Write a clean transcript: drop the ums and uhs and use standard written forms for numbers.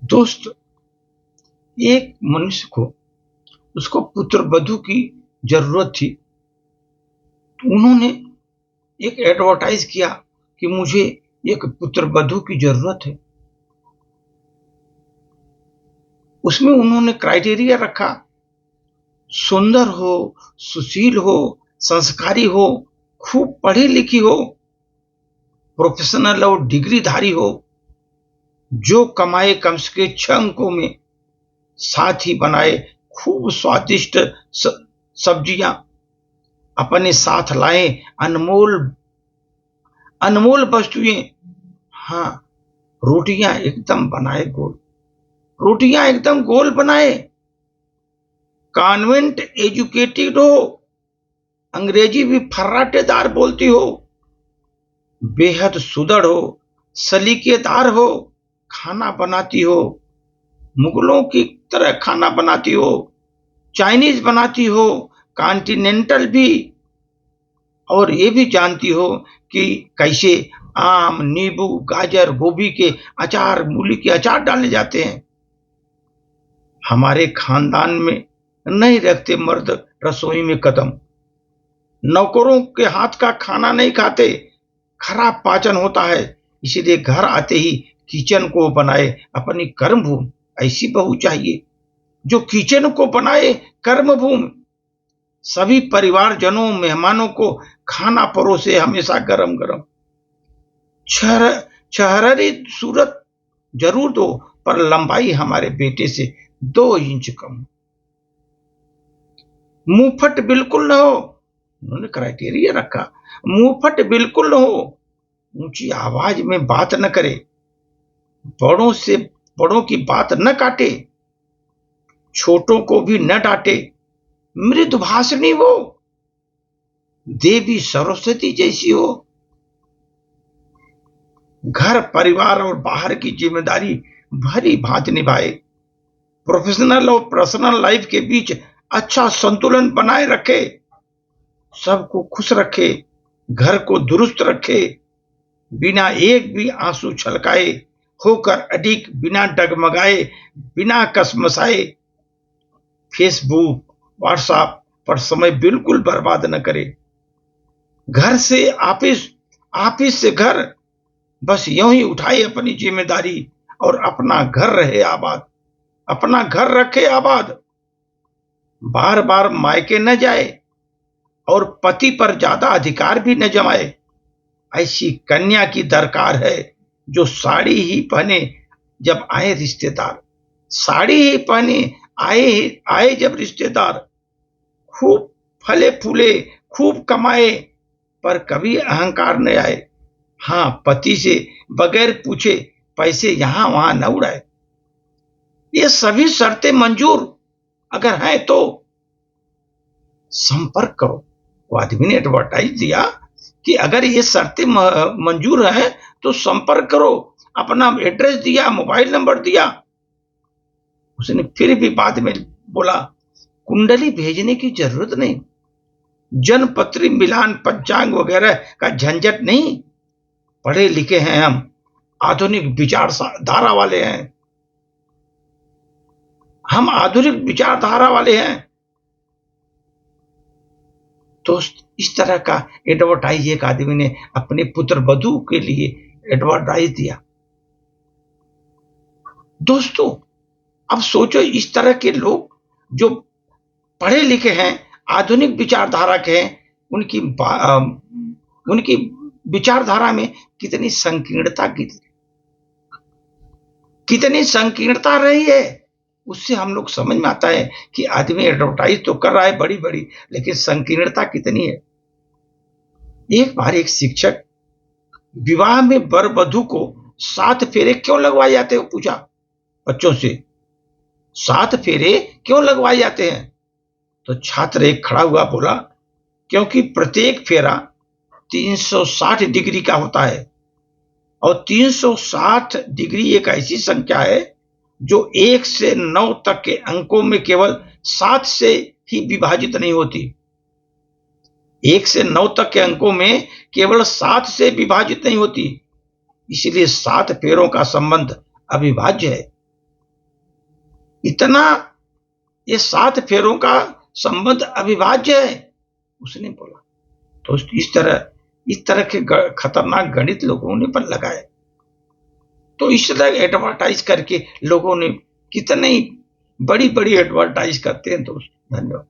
दोस्त, एक मनुष्य को उसको पुत्र वधू की जरूरत थी। उन्होंने एक एडवर्टाइज किया कि मुझे एक पुत्र वधू की जरूरत है। उसमें उन्होंने क्राइटेरिया रखा, सुंदर हो, सुशील हो, संस्कारी हो, खूब पढ़ी लिखी हो, प्रोफेशनल और डिग्रीधारी हो, जो कमाए कम से 6 अंकों में, साथ ही बनाए खूब स्वादिष्ट सब्जियां अपने साथ लाए, अनमोल अनमोल वस्तुएं। हाँ, रोटियां एकदम बनाए गोल, रोटियां एकदम गोल बनाए, कॉन्वेंट एजुकेटेड हो, अंग्रेजी भी फर्राटेदार बोलती हो, बेहद सुदृढ़ हो, सलीकेदार हो, खाना बनाती हो, मुगलों की तरह खाना बनाती हो, चाइनीज बनाती हो, कॉन्टिनेंटल भी, और ये भी जानती हो कि कैसे आम, नींबू, गाजर, गोभी के अचार, मूली के अचार डाले जाते हैं। हमारे खानदान में नहीं रखते मर्द रसोई में कदम, नौकरों के हाथ का खाना नहीं खाते, खराब पाचन होता है। इसलिए घर आते ही किचन को बनाए अपनी कर्मभूमि। ऐसी बहू चाहिए जो किचन को बनाए कर्मभूमि, सभी परिवारजनों, मेहमानों को खाना परोसे हमेशा गरम गरम। छहररी सूरत जरूर दो, पर लंबाई हमारे बेटे से 2 इंच कम। मुंहफट बिल्कुल न हो, उन्होंने क्राइटेरिया रखा, मुंहफट बिल्कुल न हो, ऊंची आवाज में बात न करे, बड़ों की बात न काटे, छोटों को भी न डांटे, मृदुभाषिणी हो, देवी सरस्वती जैसी हो, घर परिवार और बाहर की जिम्मेदारी भली भांति निभाए, प्रोफेशनल और पर्सनल लाइफ के बीच अच्छा संतुलन बनाए रखे, सबको खुश रखे, घर को दुरुस्त रखे, बिना एक भी आंसू छलकाए, होकर अडिग, बिना डगमगाए, बिना कसमसाए, फेसबुक, व्हाट्सएप पर समय बिल्कुल बर्बाद न करे, घर से ऑफिस, ऑफिस से घर, बस यूं ही उठाए अपनी जिम्मेदारी, और अपना घर रहे आबाद, अपना घर रखे आबाद, बार बार मायके न जाए और पति पर ज्यादा अधिकार भी न जमाए। ऐसी कन्या की दरकार है जो साड़ी ही पहने जब आए रिश्तेदार, साड़ी ही पहने आए जब रिश्तेदार, खूब फले फूले, खूब कमाए, पर कभी अहंकार न आए। हाँ, पति से बगैर पूछे पैसे यहां वहां न उड़ाए। ये सभी शर्तें मंजूर अगर हैं तो संपर्क करो। वो आदमी ने एडवर्टाइज दिया कि अगर ये शर्तें मंजूर हैं तो संपर्क करो, अपना एड्रेस दिया, मोबाइल नंबर दिया। उसने फिर भी बाद में बोला, कुंडली भेजने की जरूरत नहीं, जनपत्री मिलान, पंचांग वगैरह का झंझट नहीं, पढ़े लिखे हैं हम, आधुनिक विचारधारा वाले हैं, हम आधुनिक विचारधारा वाले हैं। तो इस तरह का एडवर्टाइज एक आदमी ने अपने पुत्र वधू के लिए एडवर्टाइज दिया। दोस्तों, अब सोचो, इस तरह के लोग जो पढ़े लिखे हैं, आधुनिक विचारधारा के हैं, उनकी विचारधारा में कितनी संकीर्णता रही है। उससे हम लोग समझ में आता है कि आदमी एडवर्टाइज तो कर रहा है बड़ी बड़ी, लेकिन संकीर्णता कितनी है। एक बार एक शिक्षक विवाह में वर वधू को 7 फेरे क्यों लगवाए जाते हैं, पूछा बच्चों से, 7 फेरे क्यों लगवाए जाते हैं? तो छात्र एक खड़ा हुआ, बोला, क्योंकि प्रत्येक फेरा 360 डिग्री का होता है, और 360 डिग्री एक ऐसी संख्या है जो 1 से 9 तक के अंकों में केवल 7 से ही विभाजित नहीं होती। 1 से 9 तक के अंकों में केवल 7 से विभाजित नहीं होती, इसलिए 7 फेरों का संबंध अविभाज्य है। इतना ये 7 फेरों का संबंध अविभाज्य है, उसने बोला। तो इस तरह के खतरनाक गणित लोगों ने पर लगाए। तो इस तरह एडवर्टाइज करके लोगों ने कितनी बड़ी बड़ी एडवर्टाइज करते हैं दोस्त। धन्यवाद।